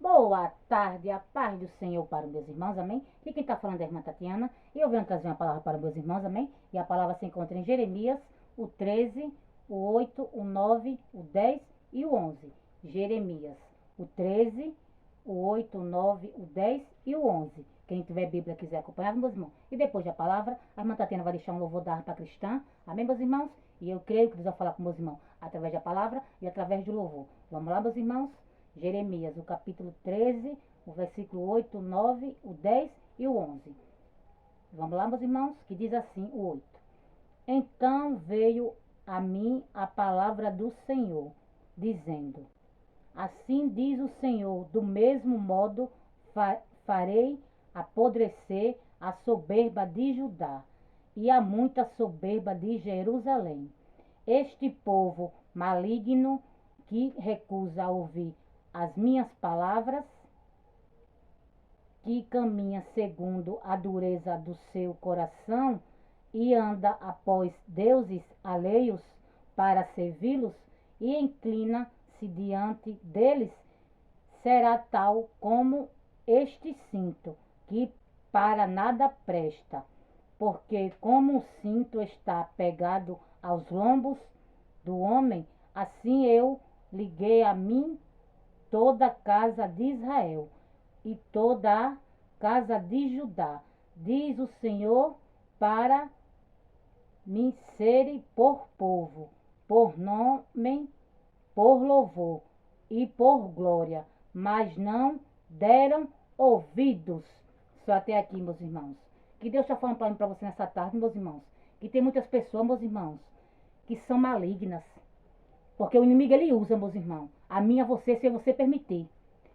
Boa tarde, a paz do Senhor para os meus irmãos, amém? E quem está falando é a irmã Tatiana, e eu venho trazer uma palavra para os meus irmãos, amém? E a palavra se encontra em Jeremias, o 13, o 8, o 9, o 10 e o 11. Jeremias, o 13, o 8, o 9, o 10 e o 11. Quem tiver Bíblia quiser acompanhar, meus irmãos. E depois da palavra, a irmã Tatiana vai deixar um louvor da harpa cristã, amém, meus irmãos? E eu creio que Deus vai falar com meus irmãos através da palavra e através do louvor. Vamos lá, meus irmãos? Jeremias, o capítulo 13, o versículo 8, o 9, o 10 e o 11. Vamos lá, meus irmãos, que diz assim o 8. Então veio a mim a palavra do Senhor, dizendo: assim diz o Senhor, do mesmo modo farei apodrecer a soberba de Judá e a muita soberba de Jerusalém. Este povo maligno que recusa ouvir as minhas palavras, que caminha segundo a dureza do seu coração e anda após deuses alheios para servi-los e inclina-se diante deles, será tal como este cinto, que para nada presta, porque como o cinto está pegado aos lombos do homem, assim eu liguei a mim toda a casa de Israel e toda a casa de Judá, diz o Senhor, para me serem por povo, por nome, por louvor e por glória, mas não deram ouvidos. Só até aqui, meus irmãos. Que Deus está falando para você nessa tarde, meus irmãos, que tem muitas pessoas, meus irmãos, que são malignas. Porque o inimigo, ele usa, meus irmãos, a mim, a você, se você permitir.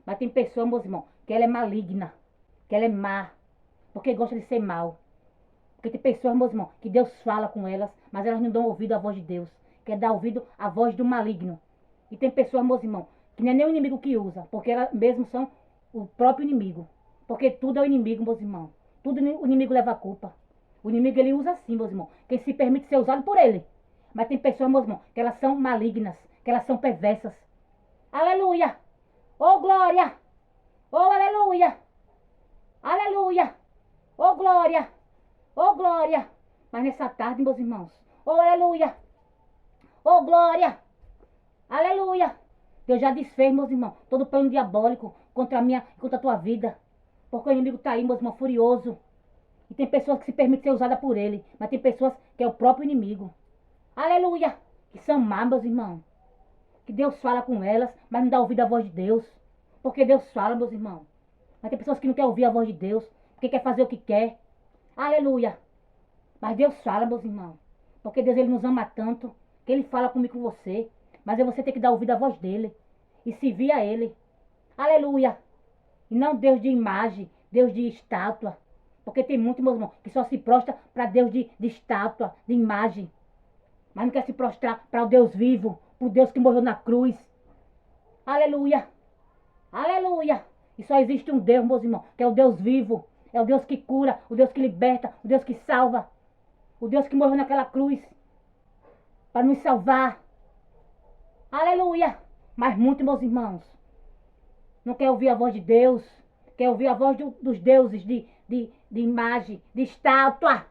Mas tem pessoa, meus irmãos, que ela é maligna, que ela é má, porque gosta de ser mal. Porque tem pessoas, meus irmãos, que Deus fala com elas, mas elas não dão ouvido à voz de Deus. Quer dar ouvido à voz do maligno. E tem pessoas, meus irmãos, que não é nem o inimigo que usa, porque elas mesmo são o próprio inimigo. Porque tudo é o inimigo, meus irmãos. Tudo o inimigo leva a culpa. O inimigo, ele usa assim, meus irmãos, quem se permite ser usado por ele. Mas tem pessoas, meus irmãos, que elas são malignas, que elas são perversas. Aleluia! Oh, glória! Oh, aleluia! Aleluia! Oh, glória! Oh, glória! Mas nessa tarde, meus irmãos, oh, aleluia! Oh, glória! Aleluia! Deus já desfez, meus irmãos, todo o plano diabólico contra a minha, contra a tua vida. Porque o inimigo está aí, meus irmãos, furioso. E tem pessoas que se permitem ser usadas por ele, mas tem pessoas que é o próprio inimigo. Aleluia! Que são más, meus irmãos. Que Deus fala com elas, mas não dá ouvido à voz de Deus. Porque Deus fala, meus irmãos. Mas tem pessoas que não querem ouvir a voz de Deus, porque quer fazer o que quer. Aleluia! Mas Deus fala, meus irmãos. Porque Deus, ele nos ama tanto, que ele fala comigo, com você. Mas é você ter que dar ouvido à voz dele. E servir a ele. Aleluia! E não Deus de imagem, Deus de estátua. Porque tem muitos, meus irmãos, que só se prostra para Deus de estátua, de imagem. Mas não quer se prostrar para o Deus vivo, para o Deus que morreu na cruz. Aleluia! Aleluia! E só existe um Deus, meus irmãos, que é o Deus vivo. É o Deus que cura, o Deus que liberta, o Deus que salva. O Deus que morreu naquela cruz para nos salvar. Aleluia! Mas muitos, meus irmãos, não quer ouvir a voz de Deus. Quer ouvir a voz dos deuses de imagem, de estátua.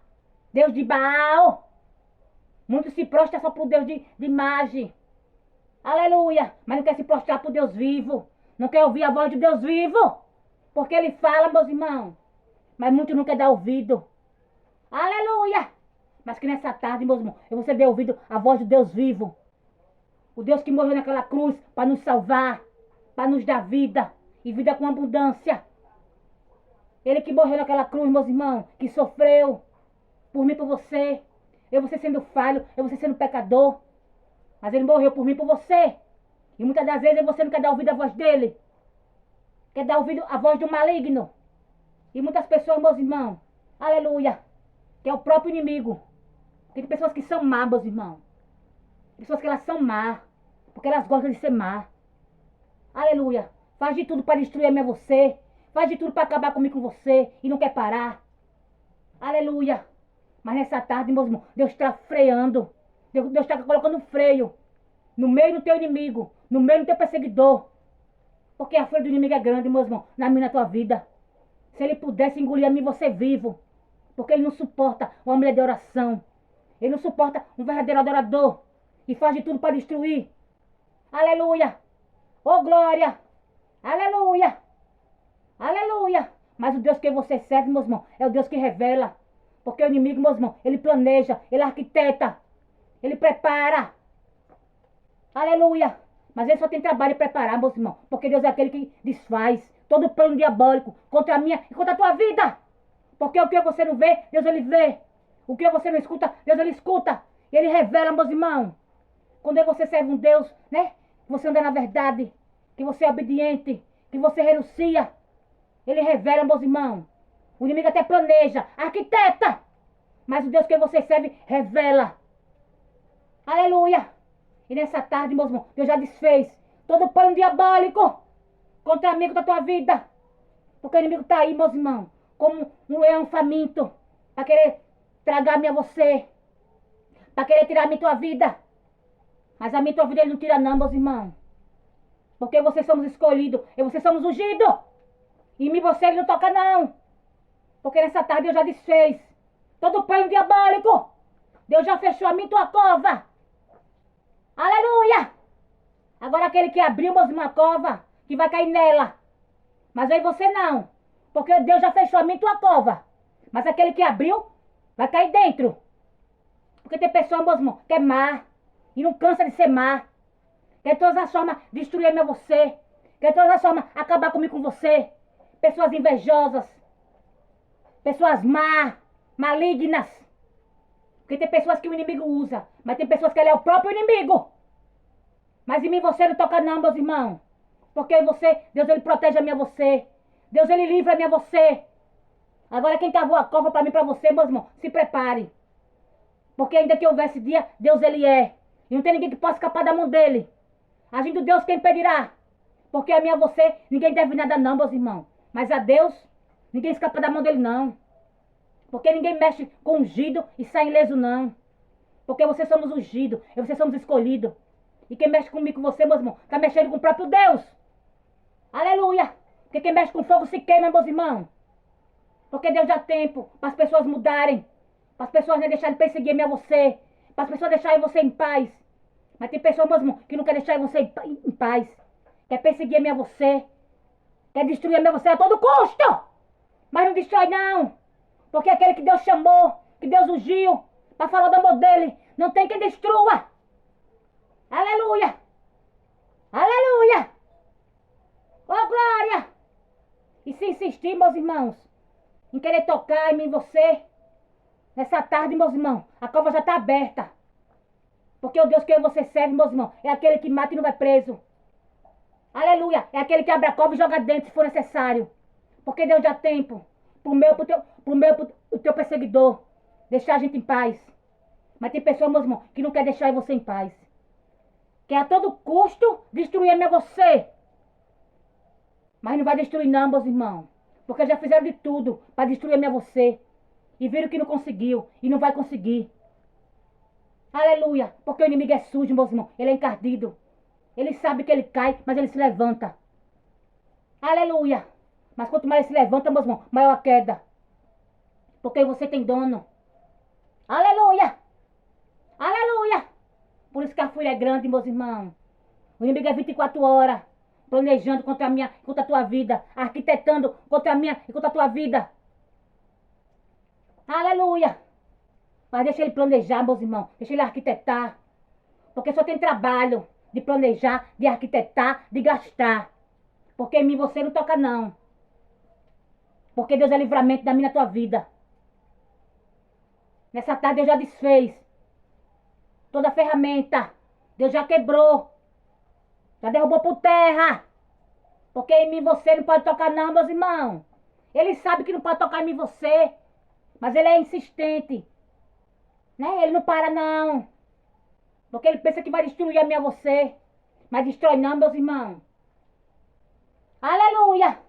Deus de Baal. Muitos se prostram só para o Deus de imagem. Aleluia! Mas não quer se prostrar para o Deus vivo. Não quer ouvir a voz de Deus vivo. Porque ele fala, meus irmãos. Mas muitos não querem dar ouvido. Aleluia! Mas que nessa tarde, meus irmãos, você dê ouvido à voz do Deus vivo. O Deus que morreu naquela cruz para nos salvar. Para nos dar vida. E vida com abundância. Ele que morreu naquela cruz, meus irmãos. Que sofreu. Por mim, por você. Eu você sendo falho. Eu você sendo pecador. Mas ele morreu por mim, por você. E muitas das vezes você não quer dar ouvido à voz dele. Quer dar ouvido à voz do maligno. E muitas pessoas, meus irmãos, aleluia, que é o próprio inimigo. Tem pessoas que são más, meus irmãos. Pessoas que elas são más. Porque elas gostam de ser má. Aleluia. Faz de tudo para destruir a minha você. Faz de tudo para acabar comigo, com você. E não quer parar. Aleluia. Mas nessa tarde, meus irmãos, Deus está freando. Deus está colocando um freio no meio do teu inimigo, no meio do teu perseguidor. Porque a fúria do inimigo é grande, meus irmãos, na minha e na tua vida. Se ele pudesse engolir a mim, você vivo. Porque ele não suporta uma mulher de oração. Ele não suporta um verdadeiro adorador. E faz de tudo para destruir. Aleluia. Oh, glória. Aleluia. Aleluia. Mas o Deus que você serve, meus irmãos, é o Deus que revela. Porque o inimigo, meus irmãos, ele planeja, ele arquiteta, ele prepara. Aleluia. Mas ele só tem trabalho de preparar, meus irmãos. Porque Deus é aquele que desfaz todo plano diabólico contra a minha e contra a tua vida. Porque o que você não vê, Deus ele vê. O que você não escuta, Deus ele escuta. E ele revela, meus irmãos. Quando você serve um Deus, né? Que você anda na verdade, que você é obediente, que você renuncia. Ele revela, meus irmãos. O inimigo até planeja, arquiteta. Mas o Deus que você serve, revela. Aleluia. E nessa tarde, meus irmãos, Deus já desfez todo o plano diabólico contra mim, contra a tua vida. Porque o inimigo está aí, meus irmãos, como um leão faminto, para querer tragar-me a você, para querer tirar a minha tua vida. Mas a minha tua vida ele não tira não, meus irmãos. Porque vocês somos escolhidos, e vocês somos ungidos. E em mim você ele não toca não. Porque nessa tarde Deus já desfez todo o plano diabólico. Deus já fechou a minha tua cova. Aleluia! Agora aquele que abriu, meus irmãos, a cova, que vai cair nela. Mas aí você não. Porque Deus já fechou a minha tua cova. Mas aquele que abriu, vai cair dentro. Porque tem pessoa, meus irmãos, que é má. E não cansa de ser má. Quer de todas as formas destruir você. Quer de todas as formas acabar comigo com você. Pessoas invejosas. Pessoas má, malignas. Porque tem pessoas que o inimigo usa. Mas tem pessoas que ele é o próprio inimigo. Mas em mim você não toca não, meus irmãos. Porque você, Deus ele protege a mim a você. Deus ele livra a mim a você. Agora quem cavou a cova para mim para você, meus irmãos, se prepare. Porque ainda que houvesse dia, Deus ele é. E não tem ninguém que possa escapar da mão dele. Agindo Deus, quem impedirá? Porque a mim a você, ninguém deve nada não, meus irmãos. Mas a Deus, ninguém escapa da mão dele não. Porque ninguém mexe com ungido e sai ileso não. Porque vocês somos ungidos e vocês somos escolhidos. E quem mexe comigo, com você, meus irmãos, está mexendo com o próprio Deus. Aleluia. Porque quem mexe com fogo se queima, meus irmãos. Porque Deus dá tempo para as pessoas mudarem. Para as pessoas não deixarem de perseguir a você. Para as pessoas deixarem você em paz. Mas tem pessoas, meus irmãos, que não quer deixar você em paz. Quer perseguir a você. Quer destruir a você a todo custo. Mas não destrói não. Porque aquele que Deus chamou, que Deus ungiu, para falar do amor dele, não tem quem destrua. Aleluia. Aleluia. Oh, glória. E se insistir, meus irmãos, em querer tocar em mim você, nessa tarde, meus irmãos, a cova já está aberta. Porque o Deus que você serve, meus irmãos, é aquele que mata e não vai preso. Aleluia. É aquele que abre a cova e joga dentro se for necessário. Porque Deus dá tempo pro teu perseguidor deixar a gente em paz. Mas tem pessoas, meus irmãos, que não quer deixar você em paz. Quer a todo custo destruir você. Mas não vai destruir não, meus irmãos. Porque já fizeram de tudo para destruir você. E viram que não conseguiu. E não vai conseguir. Aleluia. Porque o inimigo é sujo, meus irmãos. Ele é encardido. Ele sabe que ele cai, mas ele se levanta. Aleluia. Mas quanto mais ele se levanta, meus irmãos, maior a queda. Porque você tem dono. Aleluia. Aleluia. Por isso que a fúria é grande, meus irmãos. O inimigo é 24 horas. Planejando contra a minha, contra a tua vida. Arquitetando contra a minha e contra a tua vida. Aleluia. Mas deixa ele planejar, meus irmãos. Deixa ele arquitetar. Porque só tem trabalho de planejar, de arquitetar, de gastar. Porque em mim você não toca não. Porque Deus é livramento da minha e da tua vida. Nessa tarde Deus já desfez toda a ferramenta. Deus já quebrou. Já derrubou por terra. Porque em mim você não pode tocar não, meus irmãos. Ele sabe que não pode tocar em mim você. Mas ele é insistente. Né? Ele não para não. Porque ele pensa que vai destruir a minha você. Mas destrói não, meus irmãos. Aleluia.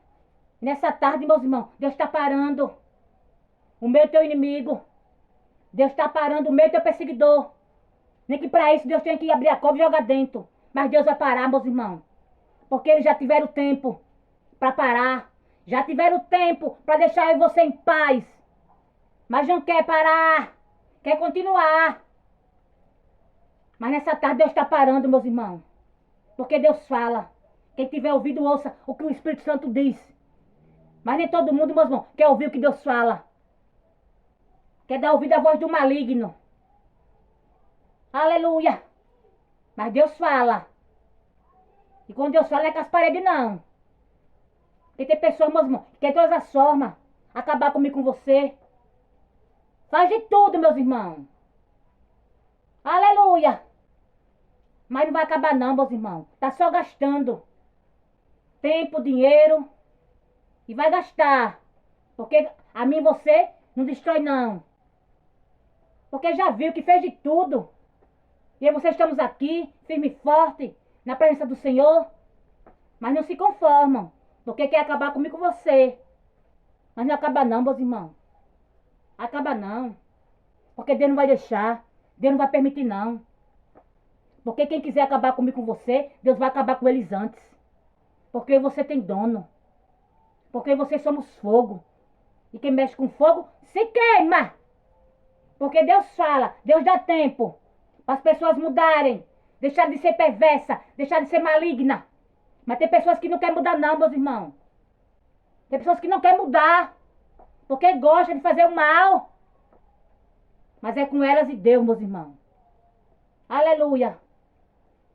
Nessa tarde, meus irmãos, Deus está parando o meu teu inimigo. Deus está parando o meu teu perseguidor. Nem que para isso Deus tenha que abrir a cova e jogar dentro. Mas Deus vai parar, meus irmãos. Porque eles já tiveram tempo para parar. Já tiveram tempo para deixar eu e você em paz. Mas não quer parar. Quer continuar. Mas nessa tarde Deus está parando, meus irmãos. Porque Deus fala. Quem tiver ouvido, ouça o que o Espírito Santo diz. Mas nem todo mundo, meus irmãos, quer ouvir o que Deus fala. Quer dar ouvido à voz do maligno. Aleluia. Mas Deus fala. E quando Deus fala, não é com as paredes, não. Porque tem pessoas, meus irmãos, que quer de todas as formas acabar comigo, com você. Faz de tudo, meus irmãos. Aleluia. Mas não vai acabar não, meus irmãos. Tá só gastando tempo, dinheiro. E vai gastar. Porque a mim e você não destrói não. Porque já viu que fez de tudo. E eu e você estamos aqui, firme e forte, na presença do Senhor. Mas não se conformam. Porque quer acabar comigo, com você. Mas não acaba não, meus irmãos. Acaba não. Porque Deus não vai deixar. Deus não vai permitir não. Porque quem quiser acabar comigo, com você, Deus vai acabar com eles antes. Porque você tem dono. Porque vocês somos fogo. E quem mexe com fogo, se queima. Porque Deus fala, Deus dá tempo para as pessoas mudarem. Deixar de ser perversa, deixar de ser maligna. Mas tem pessoas que não querem mudar não, meus irmãos. Tem pessoas que não querem mudar. Porque gostam de fazer o mal. Mas é com elas e Deus, meus irmãos. Aleluia.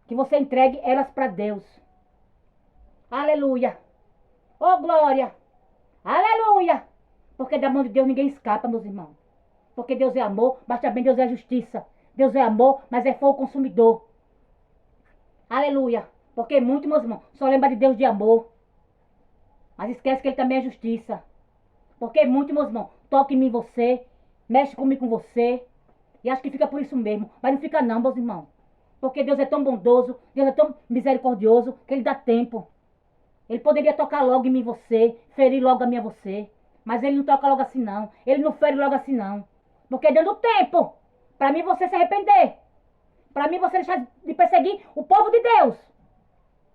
Que você entregue elas para Deus. Aleluia. Oh, glória. Aleluia. Porque da mão de Deus ninguém escapa, meus irmãos. Porque Deus é amor, mas também Deus é justiça. Deus é amor, mas é fogo consumidor. Aleluia. Porque muito, meus irmãos, só lembra de Deus de amor. Mas esquece que Ele também é justiça. Porque muito, meus irmãos, toca em mim você, mexe comigo com você. E acho que fica por isso mesmo. Mas não fica não, meus irmãos. Porque Deus é tão bondoso, Deus é tão misericordioso, que Ele dá tempo. Ele poderia tocar logo em mim você, ferir logo a minha você. Mas Ele não toca logo assim não. Ele não fere logo assim não. Porque dando tempo para mim você se arrepender. Para mim você deixar de perseguir o povo de Deus.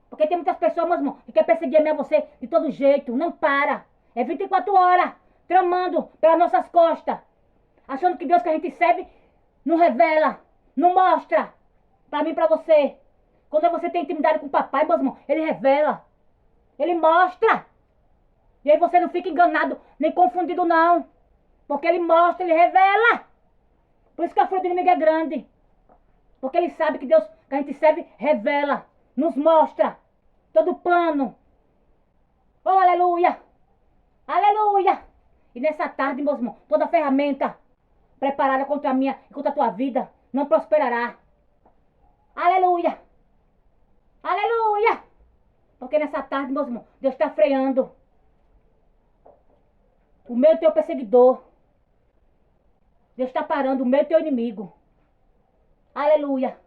Porque tem muitas pessoas, meus irmãos, que quer perseguir a minha você de todo jeito. Não para. É 24 horas tramando pelas nossas costas. Achando que Deus que a gente serve não revela, não mostra. Para mim e para você. Quando você tem intimidade com o papai, meus irmãos, Ele revela. Ele mostra. E aí você não fica enganado, nem confundido não. Porque Ele mostra, Ele revela. Por isso que a fúria do inimigo é grande. Porque Ele sabe que Deus que a gente serve revela. Nos mostra. Todo o plano. Oh, aleluia. Aleluia. E nessa tarde, meus irmãos, toda ferramenta preparada contra a minha e contra a tua vida não prosperará. Aleluia. Aleluia. Porque nessa tarde, meus irmãos, Deus está freando o meu e teu perseguidor. Deus está parando o meu e teu inimigo. Aleluia.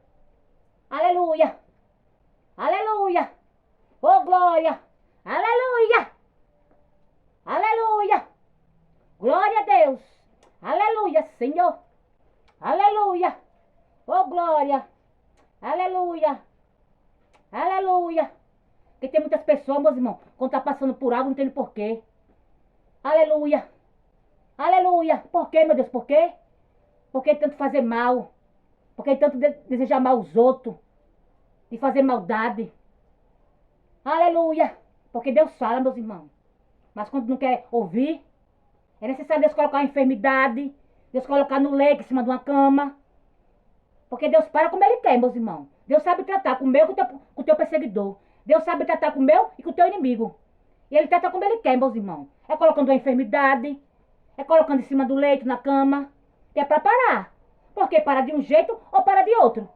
Aleluia. Aleluia. Oh, glória. Aleluia. Aleluia. Glória a Deus. Aleluia, Senhor. Aleluia. Oh, glória. Aleluia. Aleluia. Porque tem muitas pessoas, meus irmãos, quando tá passando por algo, não entende por quê. Aleluia. Aleluia. Por quê, meu Deus? Por quê? Porque tanto fazer mal. Porque tanto desejar mal aos outros. E fazer maldade. Aleluia. Porque Deus fala, meus irmãos. Mas quando não quer ouvir, é necessário Deus colocar uma enfermidade. Deus colocar no leito, em cima de uma cama. Porque Deus para como Ele quer, meus irmãos. Deus sabe tratar com o meu e com o teu perseguidor. Deus sabe tratar com o meu e com o teu inimigo. E Ele trata como Ele quer, meus irmãos. É colocando uma enfermidade. É colocando em cima do leito, na cama. E é para parar. Porque para de um jeito ou para de outro.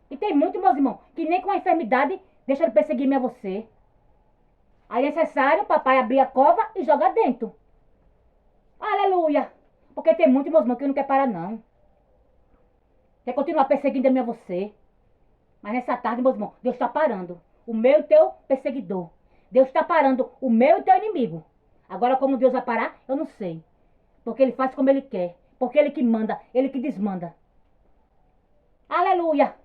E tem muito, meus irmãos, que nem com a enfermidade deixa de perseguir-me a você. Aí é necessário o papai abrir a cova e jogar dentro. Aleluia. Porque tem muito, meus irmãos, que não quer parar, não. Quer continuar perseguindo a mim a você. Mas nessa tarde, meus irmãos, Deus está parando o meu e teu perseguidor. Deus está parando o meu e teu inimigo. Agora, como Deus vai parar, eu não sei. Porque Ele faz como Ele quer. Porque Ele que manda, Ele que desmanda. Aleluia.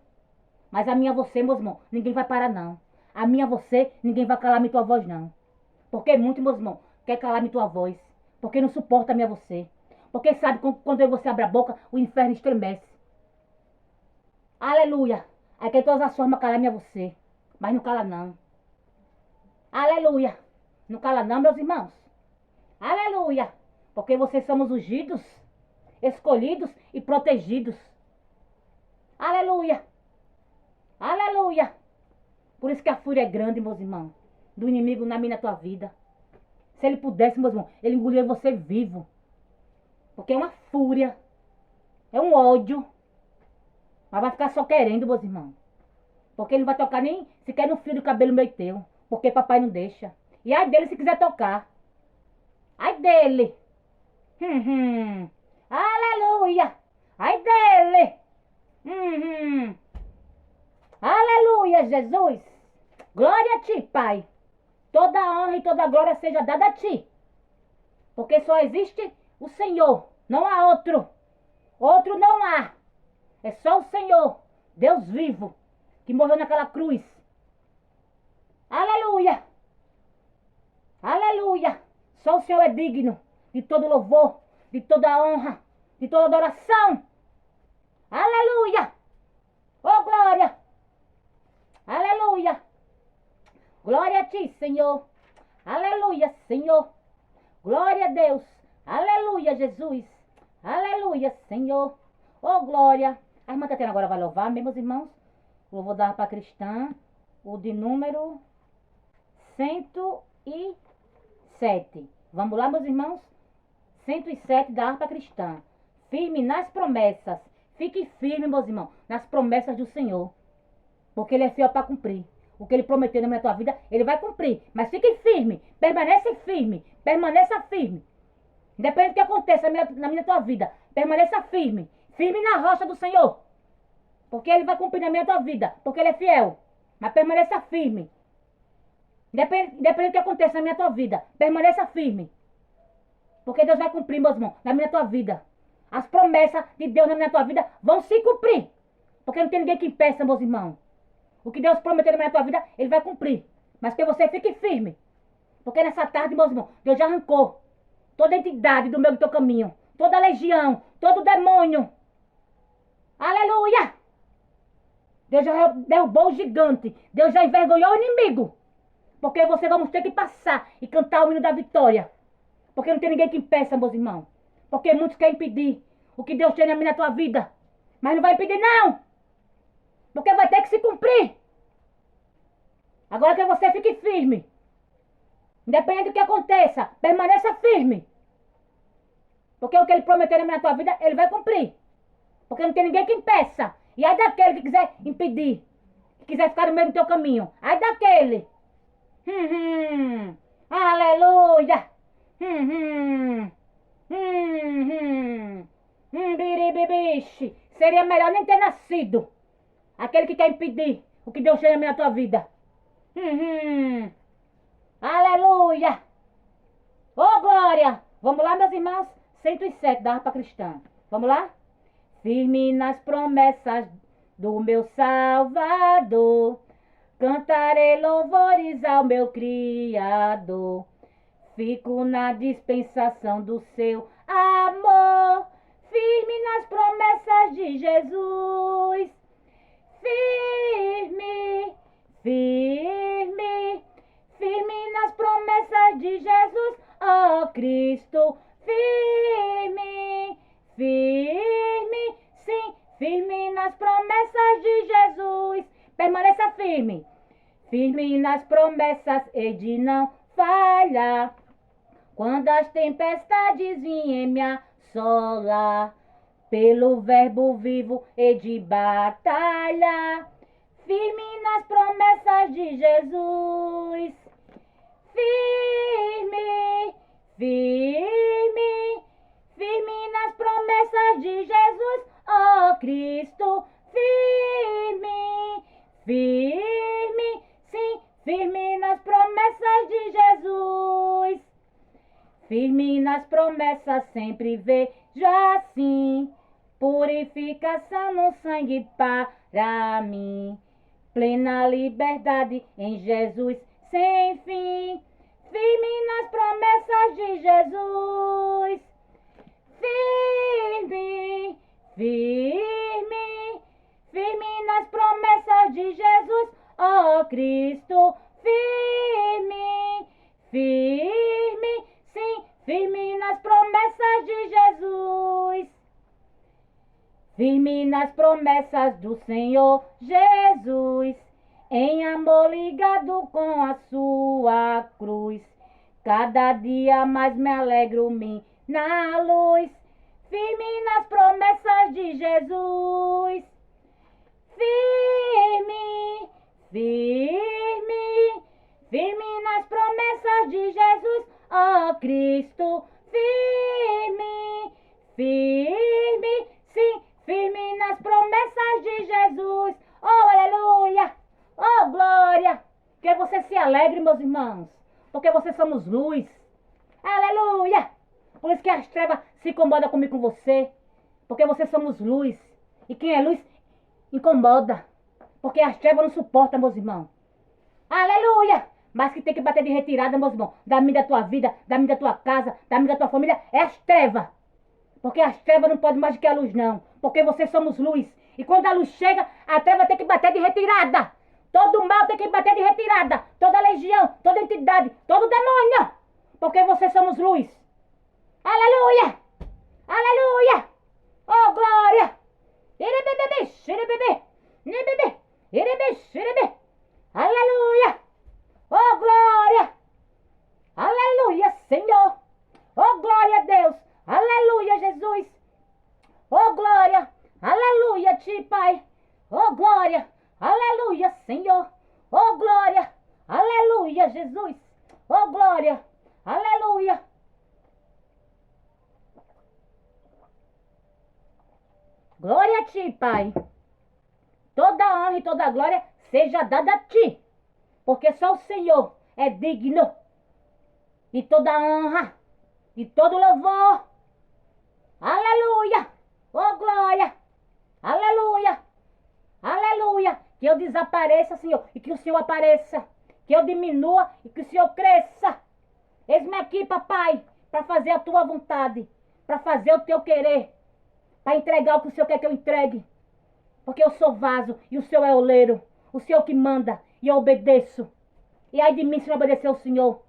Mas a minha você, meus irmãos, ninguém vai parar, não. A minha você, ninguém vai calar minha tua voz, não. Porque muito, meus irmãos, quer calar minha tua voz. Porque não suporta a minha você. Porque sabe quando você abre a boca, o inferno estremece. Aleluia. Aí quer todas as formas calar minha você. Mas não cala não. Aleluia. Não cala não, meus irmãos. Aleluia. Porque vocês somos ungidos, escolhidos e protegidos. Aleluia. Aleluia. Por isso que a fúria é grande, meus irmãos. Do inimigo na minha tua vida. Se ele pudesse, meus irmãos, ele engolia você vivo. Porque é uma fúria. É um ódio. Mas vai ficar só querendo, meus irmãos. Porque ele não vai tocar nem sequer no fio do cabelo meu e teu. Porque papai não deixa. E ai dele se quiser tocar. Ai dele. Aleluia. Ai dele. Aleluia, Jesus. Glória a ti, Pai. Toda honra e toda glória seja dada a ti. Porque só existe o Senhor. Não há outro. Outro não há. É só o Senhor, Deus vivo, que morreu naquela cruz. Aleluia. Aleluia. Só o Senhor é digno de todo louvor, de toda honra, de toda adoração. Aleluia. Oh, glória. Aleluia. Glória a ti, Senhor. Aleluia, Senhor. Glória a Deus. Aleluia, Jesus. Aleluia, Senhor. Oh, glória. A irmã Tatiana agora vai louvar, meus irmãos. O louvor da harpa cristã, o de número 107. Vamos lá, meus irmãos? 107 da harpa cristã. Firme nas promessas. Fique firme, meus irmãos, nas promessas do Senhor. Porque Ele é fiel para cumprir. O que Ele prometeu na tua vida, Ele vai cumprir. Mas fique firme. Permaneça firme. Permaneça firme. Independente do que aconteça na minha tua vida. Permaneça firme. Firme na rocha do Senhor. Porque Ele vai cumprir na minha tua vida. Porque Ele é fiel. Mas permaneça firme. Independente do que aconteça na minha tua vida. Permaneça firme. Porque Deus vai cumprir, meus irmãos, na minha tua vida. As promessas de Deus na minha tua vida vão se cumprir. Porque não tem ninguém que impeça, meus irmãos. O que Deus prometeu na minha tua vida, Ele vai cumprir. Mas que você fique firme. Porque nessa tarde, meus irmãos, Deus já arrancou toda a entidade do meu e do teu caminho. Toda a legião. Todo demônio. Aleluia! Deus já derrubou o gigante. Deus já envergonhou o inimigo. Porque você vamos ter que passar e cantar o hino da vitória. Porque não tem ninguém que impeça, meus irmãos. Porque muitos querem impedir o que Deus tem na minha tua vida. Mas não vai impedir, não. Porque vai ter que se cumprir. Agora que você fique firme. Independente do que aconteça, permaneça firme. Porque o que Ele prometeu na minha tua vida, Ele vai cumprir. Porque não tem ninguém que impeça. E aí daquele que quiser impedir, que quiser ficar no meio do teu caminho. Aí daquele. Aleluia. Biribibiche. Seria melhor nem ter nascido. Aquele que quer impedir o que Deus tem na tua vida. Aleluia. Oh, glória. Vamos lá, meus irmãos. 107 da harpa cristã. Vamos lá? Firme nas promessas do meu Salvador. Cantarei louvores ao meu Criador. Fico na dispensação do seu amor. Firme nas promessas de Jesus. Firme, firme, firme nas promessas de Jesus. Oh, Cristo, firme, firme, sim, firme nas promessas de Jesus. Permaneça firme. Firme nas promessas e de não falhar. Quando as tempestades vêm me assolar, pelo verbo vivo e de batalha, firme nas promessas de Jesus. Firme, firme, firme nas promessas de Jesus. Oh, Cristo, firme, firme, sim, firme nas promessas de Jesus. Firme nas promessas sempre vejo assim, purificação no sangue para mim. plena liberdade em Jesus sem fim. Firme nas promessas de Jesus. Firme, firme, firme nas promessas de Jesus, ó Cristo. Firme, firme, sim, firme nas promessas de Jesus. Firme nas promessas do Senhor Jesus, em amor ligado com a sua cruz. Cada dia mais me alegro-me na luz. Firme nas promessas de Jesus. Firme, firme, firme nas promessas de Jesus, ó Cristo. Firme, firme, sim, firme nas promessas de Jesus. Oh, aleluia! Oh, glória! Que você se alegre, meus irmãos, porque vocês somos luz. Aleluia! Por isso que as trevas se incomodam comigo, com você, porque vocês somos luz. E quem é luz, incomoda, porque as trevas não suportam, meus irmãos. Aleluia! Mas que tem que bater de retirada, meus irmãos, da minha, da tua vida, da minha, da tua casa, da minha, da tua família, é as trevas. Porque as trevas não podem mais do que a luz, não. Porque vocês somos luz. E quando a luz chega, a treva tem que bater de retirada. Todo mal tem que bater de retirada. Toda legião, toda entidade, todo demônio. Porque vocês somos luz. Aleluia! Aleluia! Oh, glória! Irebebebe, xerebebe, nebebe, irebe, xerebe. Aleluia! Oh, glória! Aleluia, Senhor! Oh, glória a Deus! Aleluia, Jesus! Oh, glória! Aleluia, Ti, Pai! Oh, glória! Aleluia, Senhor! Oh, glória! Aleluia, Jesus! Oh, glória! Aleluia! Glória a Ti, Pai! Toda honra e toda glória seja dada a Ti, porque só o Senhor é digno de toda honra, de todo louvor. Aleluia! Oh, glória! Aleluia! Aleluia! Que eu desapareça, Senhor, e que o Senhor apareça. Que eu diminua e que o Senhor cresça. Eis-me aqui, papai, para fazer a tua vontade, para fazer o teu querer, para entregar o que o Senhor quer que eu entregue. Porque eu sou vaso e o Senhor é oleiro. O Senhor que manda e eu obedeço. E ai de mim se não obedecer ao Senhor.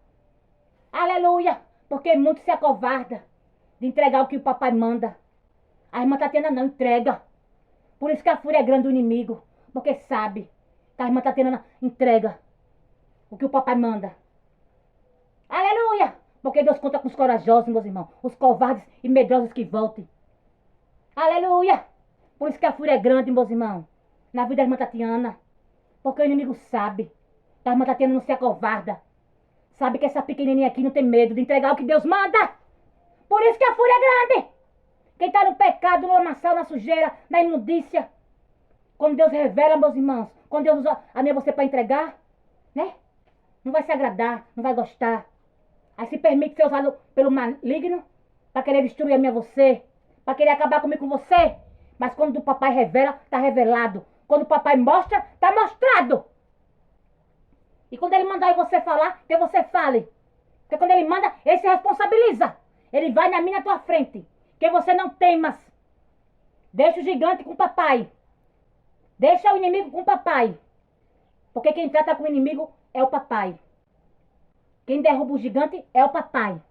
Aleluia! Porque muitos se acovardam de entregar o que o papai manda. A irmã Tatiana não entrega. Por isso que a fúria é grande do inimigo. Porque sabe que a irmã Tatiana entrega o que o papai manda. Aleluia! Porque Deus conta com os corajosos, meus irmãos. Os covardes e medrosos que voltem. Aleluia! Por isso que a fúria é grande, meus irmãos. Na vida da irmã Tatiana. Porque o inimigo sabe que a irmã Tatiana não se acovarda. Sabe que essa pequenininha aqui não tem medo de entregar o que Deus manda. Por isso que a fúria é grande. Quem está no pecado, no lamaçal, na sujeira, na imundícia. Quando Deus revela, meus irmãos. Quando Deus usa a mim e você para entregar. Né? Não vai se agradar, não vai gostar. Aí se permite ser usado pelo maligno. Para querer destruir a mim e você. Para querer acabar comigo, com você. Mas quando o papai revela, está revelado. Quando o papai mostra, está mostrado. E quando ele mandar você falar, que você fale. Porque quando ele manda, ele se responsabiliza. Ele vai na minha, na tua frente. Que você não temas. Deixa o gigante com o papai. Deixa o inimigo com o papai. Porque quem trata com o inimigo é o papai. Quem derruba o gigante é o papai.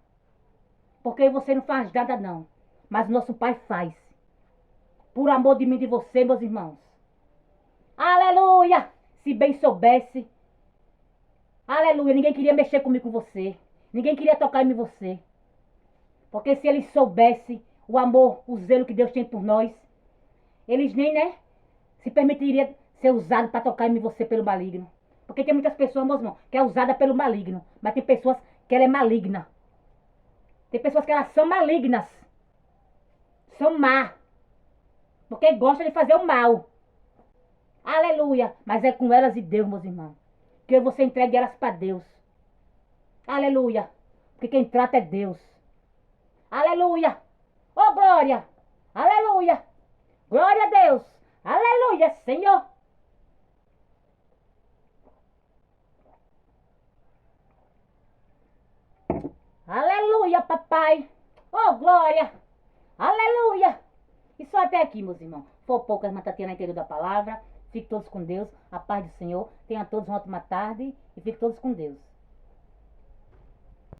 Porque você não faz nada não. Mas nosso pai faz. Por amor de mim e de você, meus irmãos. Aleluia! Se bem soubesse. Aleluia! Ninguém queria mexer comigo, com você. Ninguém queria tocar em você. Porque se eles soubessem o amor, o zelo que Deus tem por nós, eles nem, né, se permitiriam ser usados para tocar em você pelo maligno. Porque tem muitas pessoas, meus irmãos, que é usada pelo maligno. Mas tem pessoas que ela é maligna. Tem pessoas que elas são malignas. São má. Porque gostam de fazer o mal. Aleluia. Mas é com elas e Deus, meus irmãos. Que você entregue elas para Deus. Aleluia. Porque quem trata é Deus. Aleluia. Oh, glória. Aleluia. Glória a Deus. Aleluia, Senhor. Oh, glória! Aleluia! E só até aqui, meus irmãos. Foi pouco, a irmã Tatiana entendeu da palavra. Fiquem todos com Deus. A paz do Senhor. Tenham todos uma ótima tarde. E fiquem todos com Deus.